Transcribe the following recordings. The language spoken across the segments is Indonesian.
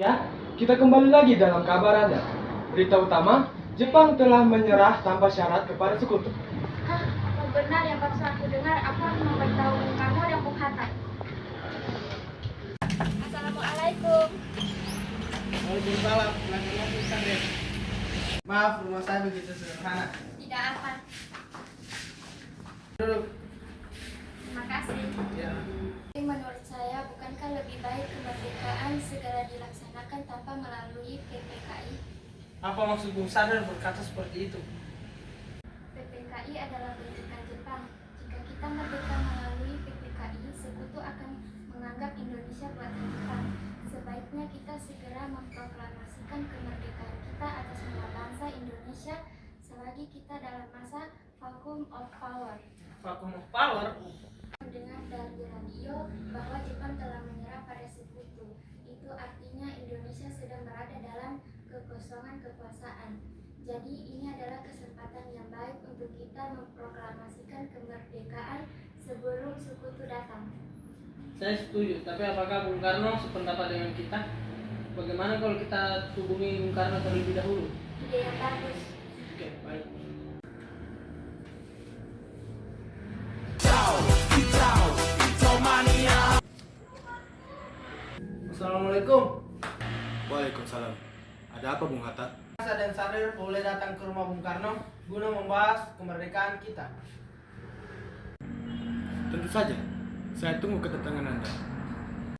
Ya, kita kembali lagi dalam kabar Anda. Berita utama, Jepang telah menyerah tanpa syarat kepada sekutu. Hah, mau benar yang baru aku dengar. Aku akan memberitahu Bung Karno dan Bung Hatta. Assalamualaikum. Waalaikumsalam. Laki-laki Sandra. Maaf, rumah saya begitu sederhana. Tidak apa. Duduk. Terima kasih. Ya. Menurut saya, bukankah lebih baik kemerdekaan segera dilaksanakan tanpa melalui PPKI? Apa maksud Bung Sadar berkata seperti itu? PPKI adalah bentukan Jepang. Jika kita merdeka melalui PPKI, sekutu akan menganggap Indonesia buatan Jepang. Sebaiknya kita segera memproklamasikan kemerdekaan kita atas nama bangsa Indonesia selagi kita dalam masa vacuum of power. Vacuum of power? Mendengar dari radio bahwa Jepang telah menyerah pada sekutu. Itu artinya Indonesia sedang berada dalam kekosongan kekuasaan. Jadi ini adalah kesempatan yang baik untuk kita memproklamasikan kemerdekaan sebelum sekutu datang. Saya setuju, tapi apakah Bung Karno sependapat dengan kita? Bagaimana kalau kita hubungi Bung Karno terlebih dahulu? Ide yang bagus. Oke, baik. Assalamualaikum. Waalaikumsalam. Ada apa, Bung Hatta? Saya dan Sadar boleh datang ke rumah Bung Karno guna membahas kemerdekaan kita. Tentu saja. Saya tunggu kedatangan Anda.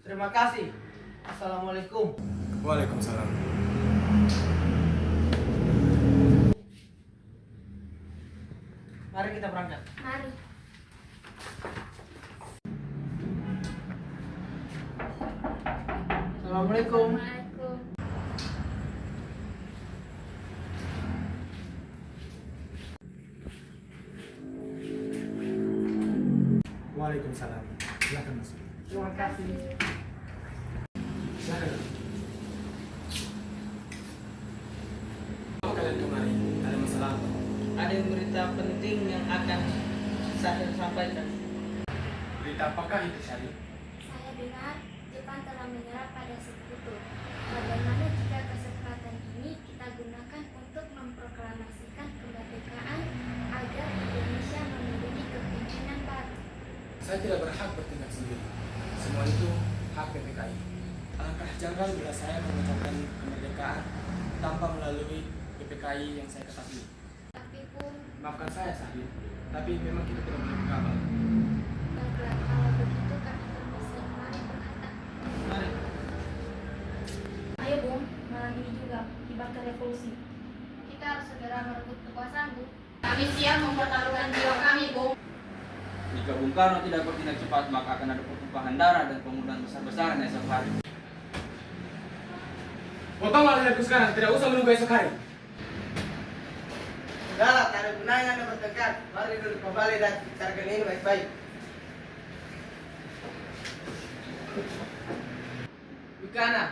Terima kasih. Assalamualaikum. Waalaikumsalam. Mari kita berangkat. Mari. Assalamualaikum. Assalamualaikum. Waalaikumsalam. Silakan masuk. Terima kasih. Silakan. Apa kalian kemari? Ada masalah apa? Ada berita penting yang akan saya sampaikan. Berita apakah itu, Syari? Saya dengar Jepang telah menyerah pada sekutu. Bagaimana jika kesempatan ini kita gunakan untuk memproklamasikan kemerdekaan agar Indonesia memiliki kepemimpinan baru? Saya tidak berhak bertindak sendiri. Semua itu hak PPKI. Alangkah janggal bila saya mengucapkan kemerdekaan tanpa melalui PPKI yang saya ketahui. Tapi pun, Maafkan saya, Syahri, tapi memang kita tidak boleh berkabar. baiklah kalau begitu kami permisi. Mari berkata. Mari. Ayo Bung, malam ini juga dibakar revolusi. Kita harus segera merebut kekuasaan, Bu. Kami siap mempertaruhkan jiwa kami, Bung. Jika Bung Karno tidak bertindak cepat, maka akan ada pertumpahan darah dan pembunuhan besar-besaran esok hari. Potonglah leherku sekarang, tidak usah menunggu esok hari. Sudahlah, tak ada gunanya Anda bertengkar. Mari duduk kembali dan bicarakan ini baik-baik. Bukana,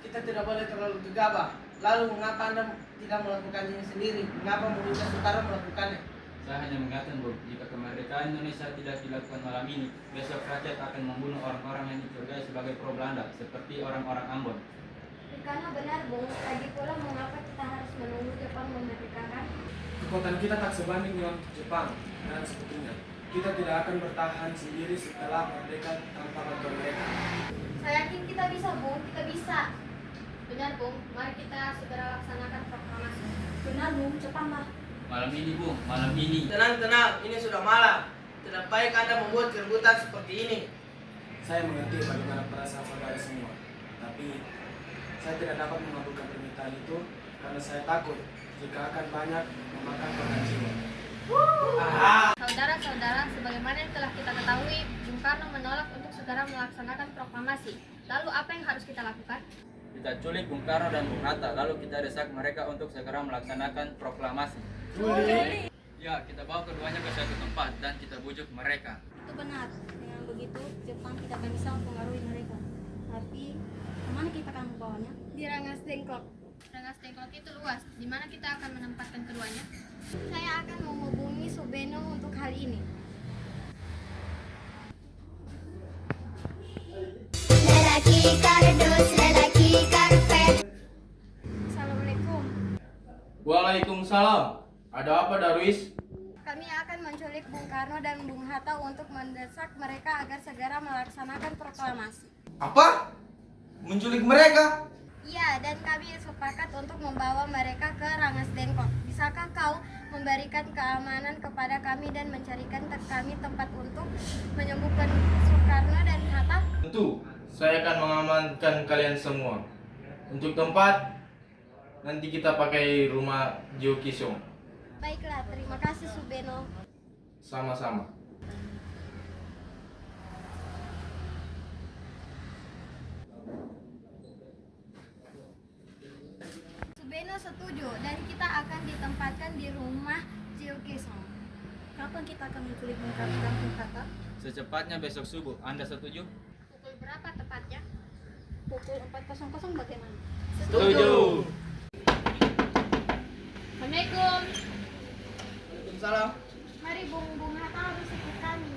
kita tidak boleh terlalu gegabah. Lalu mengapa Anda tidak melakukan ini sendiri? Mengapa meminta saudara melakukannya? Saya hanya mengatakan, Bu, jika kemerdekaan Indonesia tidak dilakukan malam ini, besok rakyat akan membunuh orang-orang yang dicurigai sebagai pro Belanda, seperti orang-orang Ambon. Karena benar, Bung. Lagi pula mengapa kita harus menunggu Jepang memerdekakan? Kekuatan kita tak sebanding dengan Jepang dan sekutunya. Kita tidak akan bertahan sendiri setelah merdeka tanpa bantuan mereka. Saya yakin kita bisa, Bung. Kita bisa. Benar, Bung. Mari kita segera laksanakan proklamasi. Benar, Bung. Cepatlah. Malam ini, Bung, malam ini. Tenang, ini sudah malam. Tidak baik Anda membuat keributan seperti ini. Saya mengerti bagaimana perasaan saudara semua, tapi saya tidak dapat mengabulkan permintaan itu karena saya takut jika akan banyak memakan korban jiwa. Saudara-saudara, sebagaimana yang telah kita ketahui, Bung Karno menolak untuk segera melaksanakan proklamasi. Lalu apa yang harus kita lakukan? Kita culik Bung Karno dan Bung Hatta, lalu kita desak mereka untuk segera melaksanakan proklamasi. Ya, kita bawa keduanya ke suatu tempat dan kita bujuk mereka. Itu benar. Dengan begitu, Jepang tidak akan bisa mempengaruhi mereka. Tapi, kemana kita akan membawanya? Di Rangas Dengklok. Rangas Dengklok itu luas. Di mana kita akan menempatkan keduanya? Saya akan menghubungi Sobeno untuk hal ini. Lelaki kardus, lelaki karpet. Waalaikumsalam. Ada apa, Darwis? Kami akan menculik Bung Karno dan Bung Hatta untuk mendesak mereka agar segera melaksanakan proklamasi. Apa? Menculik mereka? Iya, dan kami sepakat untuk membawa mereka ke Rangas Dengklok. Bisakah kau memberikan keamanan kepada kami dan mencarikan kami tempat untuk menyembuhkan Soekarno dan Hatta? Tentu, saya akan mengamankan kalian semua. Untuk tempat, nanti kita pakai rumah Jokisong. Baiklah, terima kasih Subeno. Sama-sama. Subeno setuju dan kita akan ditempatkan di rumah Jilkisong. Kapan kita akan menculik Bung Karno dan Bung Hatta? Secepatnya besok subuh. Anda setuju? Pukul berapa tepatnya? Pukul 4.00 bagaimana? Setuju. Assalamualaikum. Waalaikumsalam. Mari Bung Hatta harus ikut kami.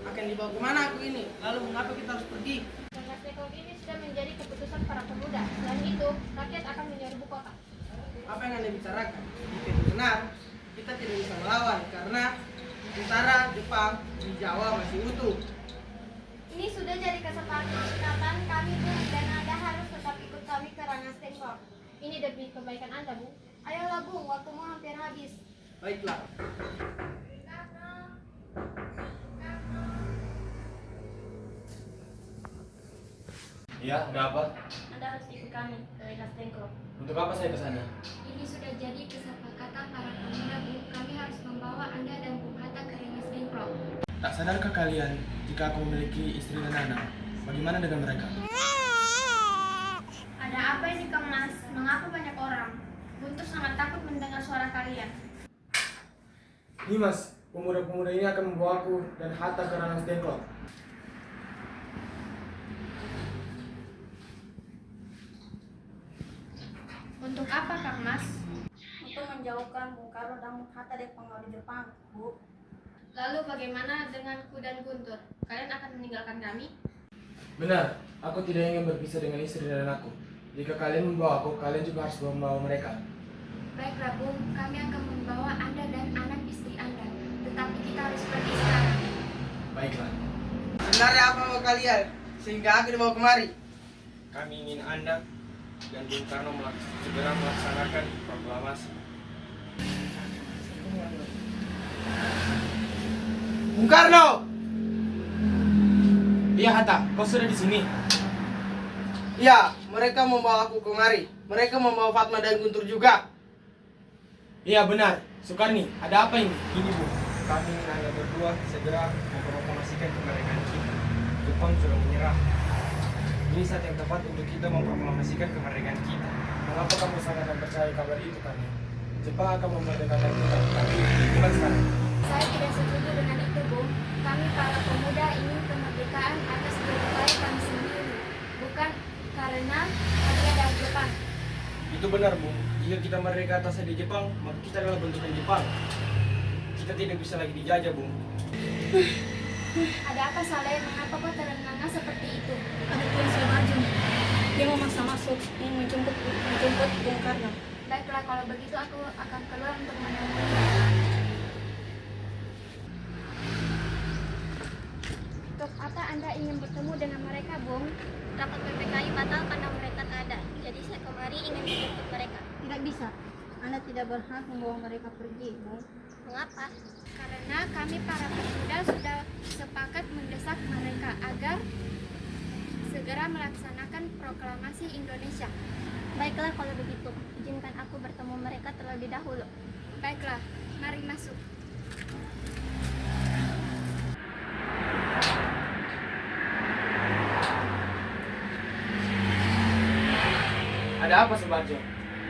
Akan dibawa kemana aku ini? Lalu mengapa kita harus pergi? Rangas Dengklok ini sudah menjadi keputusan para pemuda. Selain itu, rakyat akan menyerbu kota. Apa yang Anda bicarakan? Jika itu benar, kita tidak bisa melawan karena tentara Jepang di Jawa masih utuh. Ini sudah jadi kesepakatan kami, Bung, dan Anda harus tetap ikut kami ke Rangas Dengklok. Ini demi kebaikan Anda, Bung. Ayolah, Bung, waktumu hampir habis. Baiklah. Ya, ada apa? Anda harus ikut kami ke Rangas Dengklok. Untuk apa saya ke sana? Ini sudah jadi kesepakatan para pemuda, Bu. Kami harus membawa Anda dan Bung Hatta ke Rengas Dengklok. Tak sadarkah kalian jika aku memiliki istri dan anak? Bagaimana dengan mereka? Ada apa ini, Kang Mas? Mengapa banyak orang? Guntur sangat takut mendengar suara kalian. Nimas, pemuda-pemuda ini akan membawaku dan Hatta ke Rangas Dengklok. Untuk apa, Kang Mas? Untuk menjauhkan Bung Karno dan Bung Hatta dari pengaruh Jepang, Bu. Lalu bagaimana denganku dan Guntur? Kalian akan meninggalkan kami? Benar, aku tidak ingin berpisah dengan istri dan anakku. Jika kalian membawa aku, kalian juga harus membawa mereka. Baiklah, Bung. Kami akan membawa Anda dan anak istri Anda. Tetapi kita harus pergi sekarang. Baiklah, Sebenarnya apa mau kalian? Sehingga aku dibawa kemari. kami ingin Anda dan Bung Karno segera melaksanakan proklamasi. Bung Karno! Iya Hatta, kau sudah di sini. Ya, mereka membawa aku kemari. Mereka membawa Fatma dan Guntur juga. Iya benar, Soekarni, ada apa ini? Ini Bu, kami ingin Anda berdua segera memproklamasikan kemerdekaan kita. Jepang sudah menyerah. Ini saat yang tepat untuk kita memproklamasikan kemerdekaan kita. Mengapa kamu sangat mempercayai kabar itu, Karni? Jepang akan memerdekakan kita, tapi bukan sekarang. Saya tidak setuju dengan itu, Bung. Kami para pemuda ingin kemerdekaan atas diri baik kami sendiri, bukan karena hadiah dari Jepang. Itu benar, Bu. Jika kita merdeka atas di Jepang, maka kita adalah bentukan Jepang. Kita tidak bisa lagi dijajah, Bu. Ada apa, Saleh? Mengapa kau terengah-engah seperti itu? Ada polisi maju. Dia memaksa masuk ingin menjemput Bung Karno. Baiklah, kalau begitu aku akan keluar untuk menemui. Untuk apa Anda ingin bertemu dengan mereka, Bung? Rapat PPKI batal karena mereka tak ada. Jadi saya kemari ingin menjemput mereka. Tidak bisa. Anda tidak berhak membawa mereka pergi, Bung. Mengapa? Karena kami para pemuda sudah sepakat mendesak mereka agar segera melaksanakan proklamasi Indonesia. Baiklah kalau begitu. Izinkan aku bertemu mereka terlebih dahulu. Baiklah, mari masuk. Ada apa, Subarjo?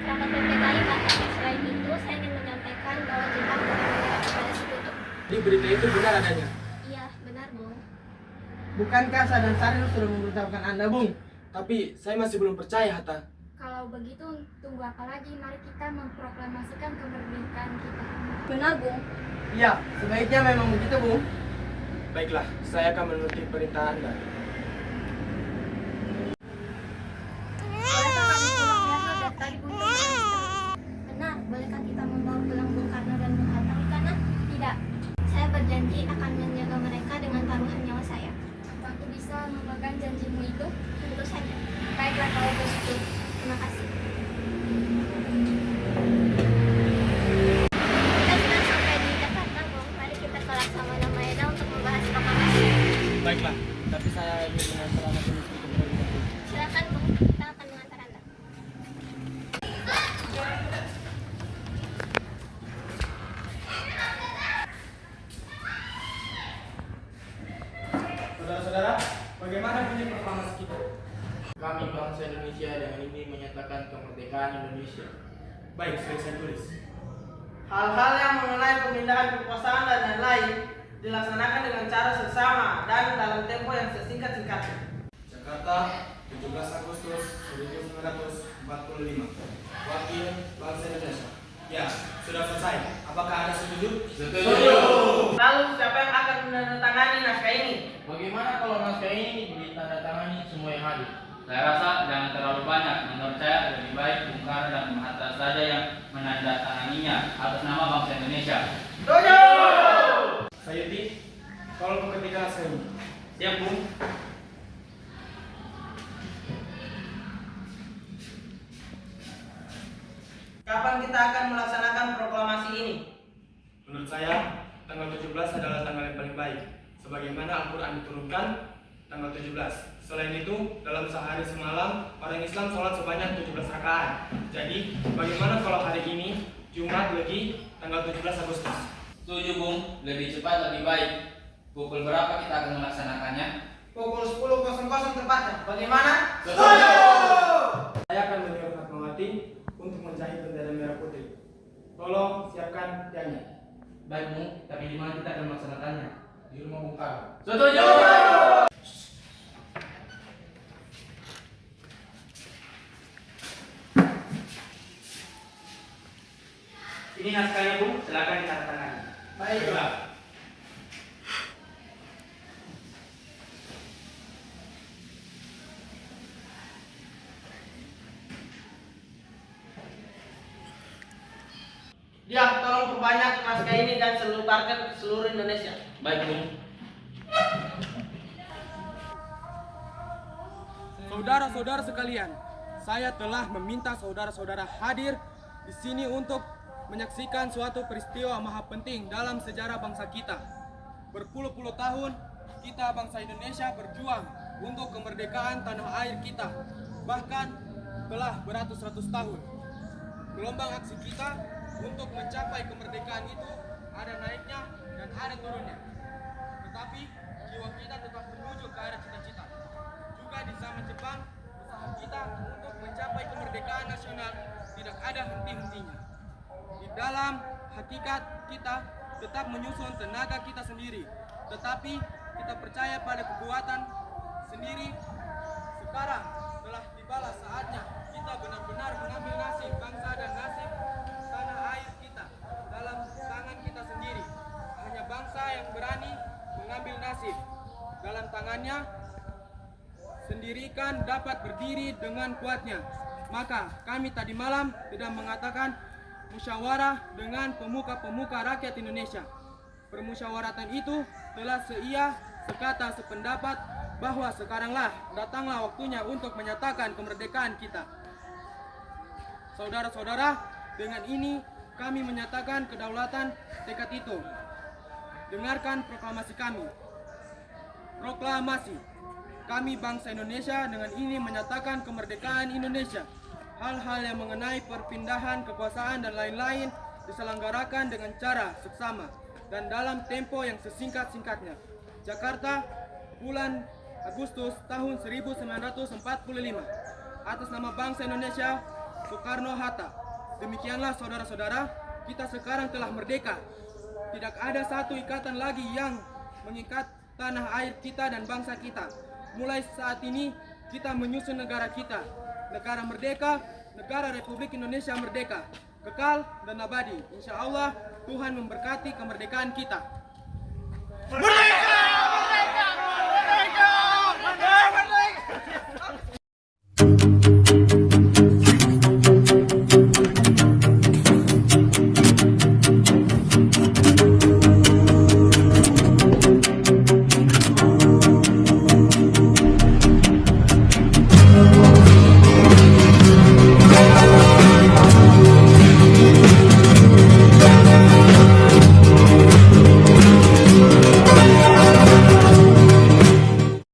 Rapat PPKI batal. Selain itu, saya ingin menyampaikan bahwa Jepang berpihak kepada sekutu. Di berita itu benar adanya. Iya, benar, Bung. Bukankah Sa dan Saril sudah memberitahukan Anda, Bung? Tapi saya masih belum percaya, Hatta. Kalau begitu, tunggu apa lagi? Mari kita memproklamasikan kemerdekaan kita. Benar, Bung. Ya, sebaiknya memang begitu, Bung. Baiklah, saya akan menuruti perintah Anda. Bolehkah kami pulang lihat dari tadi Guntur menangis terus? Benar, bolehkah kita membawa kami bangsa Indonesia dengan ini menyatakan kemerdekaan Indonesia. Baik, sudah saya tulis. Hal-hal yang mengenai pemindahan kekuasaan dan lain-lain dilaksanakan dengan cara seksama dan dalam tempo yang sesingkat-singkatnya. Jakarta, 17 Agustus 1945. Wakil Bangsa Indonesia. Ya, sudah selesai. Apakah Anda setuju? Lalu siapa yang akan menandatangani naskah ini? Bagaimana kalau naskah ini ditandatangani semua yang hadir? Saya rasa jangan terlalu banyak. Menurut saya lebih baik Bung Karno dan Bung Hatta saja yang menandatanganinya atas nama bangsa Indonesia. Setuju! Sayuti, tolong keketika saya. Siap, Bung. Kapan kita akan melaksanakan proklamasi ini? Menurut saya, tanggal 17 adalah tanggal yang paling baik. Sebagaimana Al-Quran diturunkan tanggal 17. Selain itu, dalam sehari semalam, orang Islam sholat sebanyak 17 rakaat. Jadi, bagaimana kalau hari ini, Jumat Legi, tanggal 17 Agustus? Setuju, Bung. Lebih cepat, lebih baik. Pukul berapa kita akan melaksanakannya? Pukul 10.00 tepatnya. Bagaimana? Saya akan menyuruh Fatmawati untuk menjahit bendera merah putih. Tolong siapkan tiangnya. Baik Bung, tapi di mana kita akan melaksanakannya? Di rumah Bung Karno. Setuju! Ini naskahnya, Bung. Silakan ditandatangani. Baiklah. Dia tolong perbanyak naskah ini dan sebarkan ke seluruh Indonesia. Baik, Bung. Saudara-saudara sekalian, saya telah meminta saudara-saudara hadir di sini untuk menyaksikan suatu peristiwa maha penting dalam sejarah bangsa kita. Berpuluh-puluh tahun kita bangsa Indonesia berjuang untuk kemerdekaan tanah air kita. Bahkan telah beratus-ratus tahun. Gelombang aksi kita untuk mencapai kemerdekaan itu ada naiknya dan ada turunnya. Tetapi jiwa kita tetap menuju ke arah cita-cita. Juga di zaman Jepang, usaha kita untuk mencapai kemerdekaan nasional tidak ada henti-hentinya. Di dalam hakikat kita tetap menyusun tenaga kita sendiri, tetapi kita percaya pada kekuatan sendiri. Sekarang telah tibalah saatnya kita benar-benar mengambil nasib bangsa dan nasib tanah air kita dalam tangan kita sendiri. Hanya bangsa yang berani mengambil nasib dalam tangannya sendirikan dapat berdiri dengan kuatnya. Maka kami tadi malam sudah mengatakan musyawarah dengan pemuka-pemuka rakyat Indonesia. Permusyawaratan itu telah sekata sependapat bahwa sekaranglah datanglah waktunya untuk menyatakan kemerdekaan kita. Saudara-saudara, dengan ini kami menyatakan kedaulatan tekad itu. Dengarkan proklamasi kami. Proklamasi. Kami bangsa Indonesia dengan ini menyatakan kemerdekaan Indonesia. Hal-hal yang mengenai perpindahan kekuasaan dan lain-lain diselenggarakan dengan cara seksama dan dalam tempo yang sesingkat-singkatnya. Jakarta, bulan Agustus tahun 1945. Atas nama bangsa Indonesia, Soekarno-Hatta. Demikianlah saudara-saudara, kita sekarang telah merdeka. Tidak ada satu ikatan lagi yang mengikat tanah air kita dan bangsa kita. Mulai saat ini kita menyusun negara kita. Negara merdeka, negara Republik Indonesia merdeka, kekal dan abadi. Insya Allah Tuhan memberkati kemerdekaan kita. Merdeka! Merdeka! Merdeka! Merdeka!